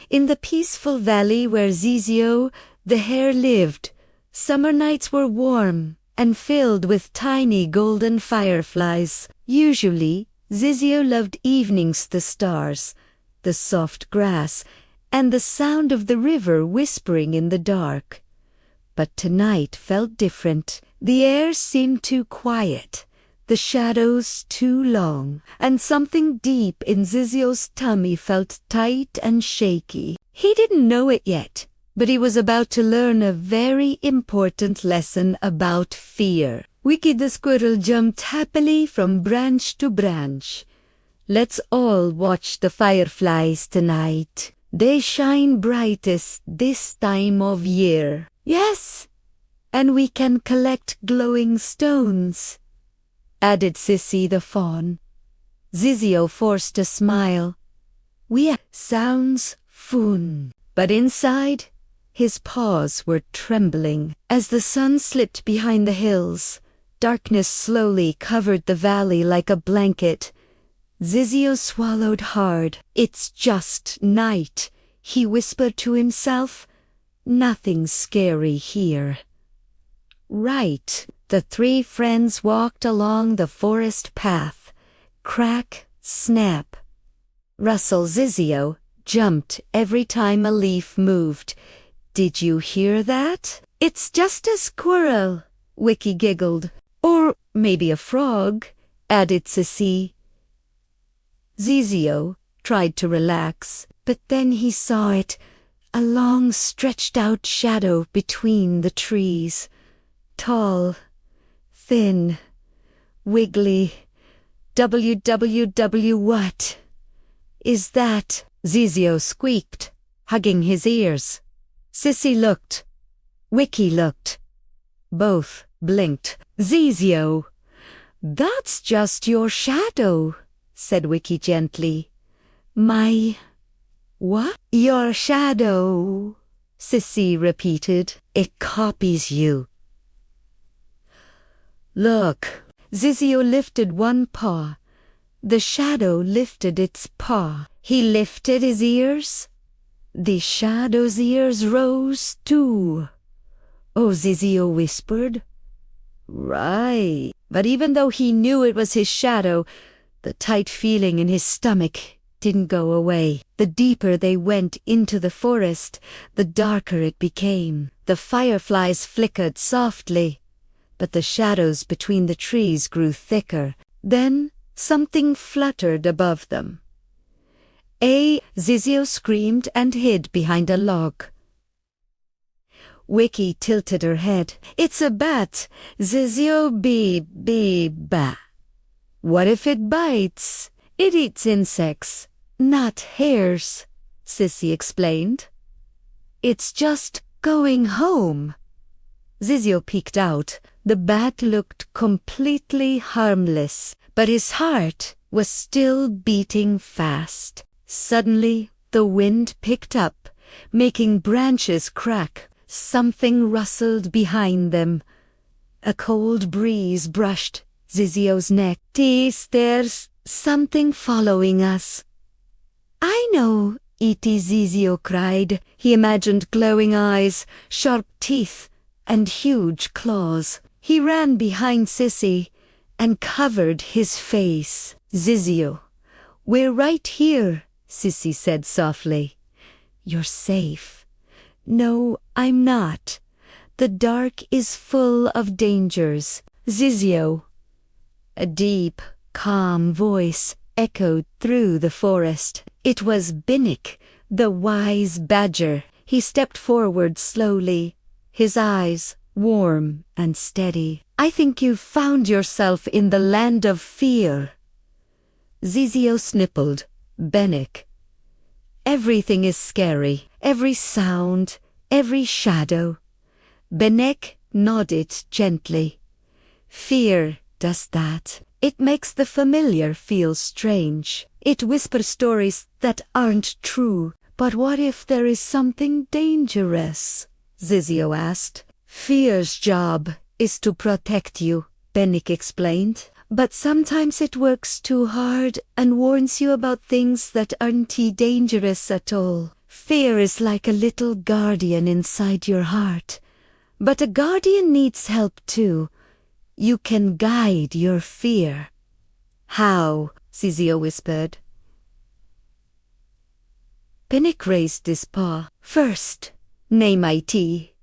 In the peaceful valley where Zyzio, the hare, lived, summer nights were warm and filled with tiny golden fireflies. Usually, Zyzio loved evenings, the stars, the soft grass, and the sound of the river whispering in the dark. But tonight felt different. The air seemed too quiet, the shadows too long, and something deep in Zyzio's tummy felt tight and shaky. He didn't know it yet, but he was about to learn a very important lesson about fear. Wiki the squirrel jumped happily from branch to branch. Let's all watch the fireflies tonight. They shine brightest this time of year. Yes, and we can collect glowing stones, added Sisi the fawn. Zyzio forced a smile. Sounds fun. But inside, his paws were trembling. As the sun slipped behind the hills, darkness slowly covered the valley like a blanket. Zyzio swallowed hard. It's just night, he whispered to himself. Nothing scary here. Right. The three friends walked along the forest path. Crack, snap. Rustle. Zyzio jumped every time a leaf moved. Did you hear that? It's just a squirrel, Wiki giggled. Or maybe a frog, added Sisi. Zyzio tried to relax, but then he saw it, a long stretched-out shadow between the trees. Tall, thin, wiggly. What is that? Zyzio squeaked, hugging his ears. Sisi looked. Wiki looked. Both blinked. Zyzio, that's just your shadow, said Wiki gently. My... what? Your shadow, Sisi repeated. It copies you. Look. Zyzio lifted one paw. The shadow lifted its paw. He lifted his ears. The shadow's ears rose too. Oh, Zyzio whispered. Right. But even though he knew it was his shadow, the tight feeling in his stomach didn't go away. The deeper they went into the forest, the darker it became. The fireflies flickered softly, but the shadows between the trees grew thicker. Then something fluttered above them. Zyzio screamed and hid behind a log. Wiki tilted her head. It's a bat. Zyzio ba. What if it bites? It eats insects, not hares, Sisi explained. It's just going home. Zyzio peeked out. The bat looked completely harmless, but his heart was still beating fast. Suddenly, the wind picked up, making branches crack. Something rustled behind them. A cold breeze brushed Zyzio's neck. There's something following us. I know, Zyzio cried. He imagined glowing eyes, sharp teeth, and huge claws. He ran behind Sisi and covered his face. Zyzio, we're right here, Sisi said softly. You're safe. No, I'm not. The dark is full of dangers. Zyzio. A deep, calm voice echoed through the forest. It was Benek, the wise badger. He stepped forward slowly, his eyes warm and steady. I think you've found yourself in the land of fear. Zyzio snippled. Benek. Everything is scary. Every sound, every shadow. Benek nodded gently. Fear does that. It makes the familiar feel strange. It whispers stories that aren't true. But what if there is something dangerous? Zyzio asked. Fear's job is to protect you, Benek explained. But sometimes it works too hard and warns you about things that aren't dangerous at all. Fear is like a little guardian inside your heart. But a guardian needs help too. You can guide your fear. How? Zyzio whispered. Benek raised his paw. First, name it.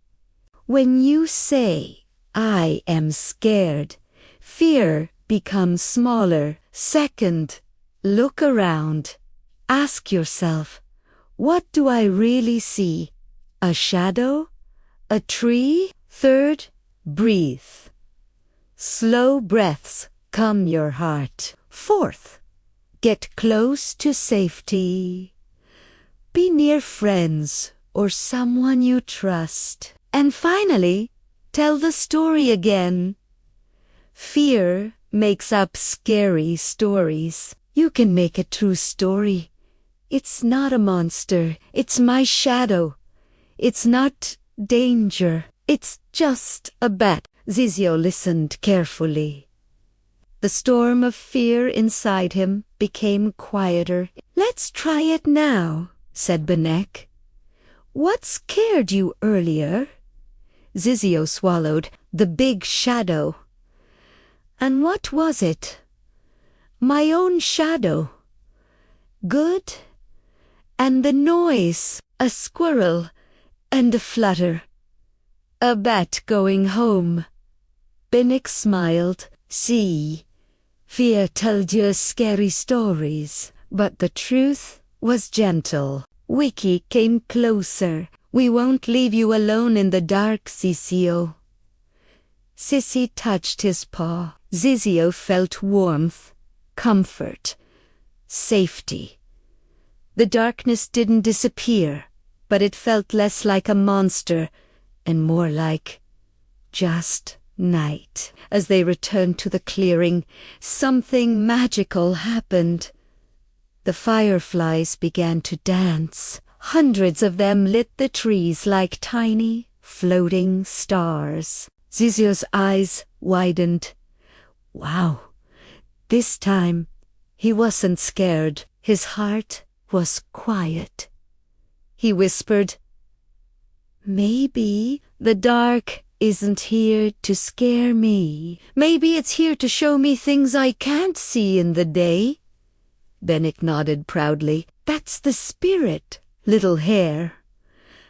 When you say, I am scared, fear becomes smaller. Second, look around. Ask yourself, what do I really see? A shadow? A tree? Third, breathe. Slow breaths calm your heart. Fourth, get close to safety. Be near friends or someone you trust. And finally, tell the story again. Fear makes up scary stories. You can make a true story. It's not a monster. It's my shadow. It's not danger. It's just a bat. Zyzio listened carefully. The storm of fear inside him became quieter. Let's try it now, said Benek. What scared you earlier? Zyzio swallowed. The big shadow. And what was it? My own shadow. Good. And the noise. A squirrel. And a flutter. A bat going home. Benek smiled. See, fear told you scary stories, but the truth was gentle. Wiki came closer. We won't leave you alone in the dark, Zyzio. Sisi touched his paw. Zyzio felt warmth, comfort, safety. The darkness didn't disappear, but it felt less like a monster and more like just night. As they returned to the clearing, something magical happened. The fireflies began to dance. Hundreds of them lit the trees like tiny, floating stars. Zyzio's eyes widened. Wow, this time he wasn't scared. His heart was quiet. He whispered, maybe the dark isn't here to scare me. Maybe it's here to show me things I can't see in the day. Benek nodded proudly. That's the spirit, little hare.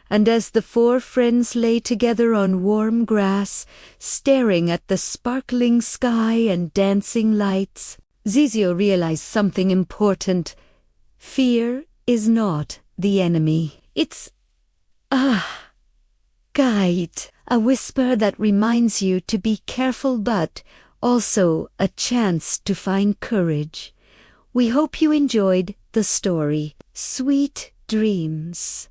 And as the four friends lay together on warm grass, staring at the sparkling sky and dancing lights, Zyzio realized something important. Fear is not the enemy. It's a guide, a whisper that reminds you to be careful, but also a chance to find courage. We hope you enjoyed the story. Sweet dreams.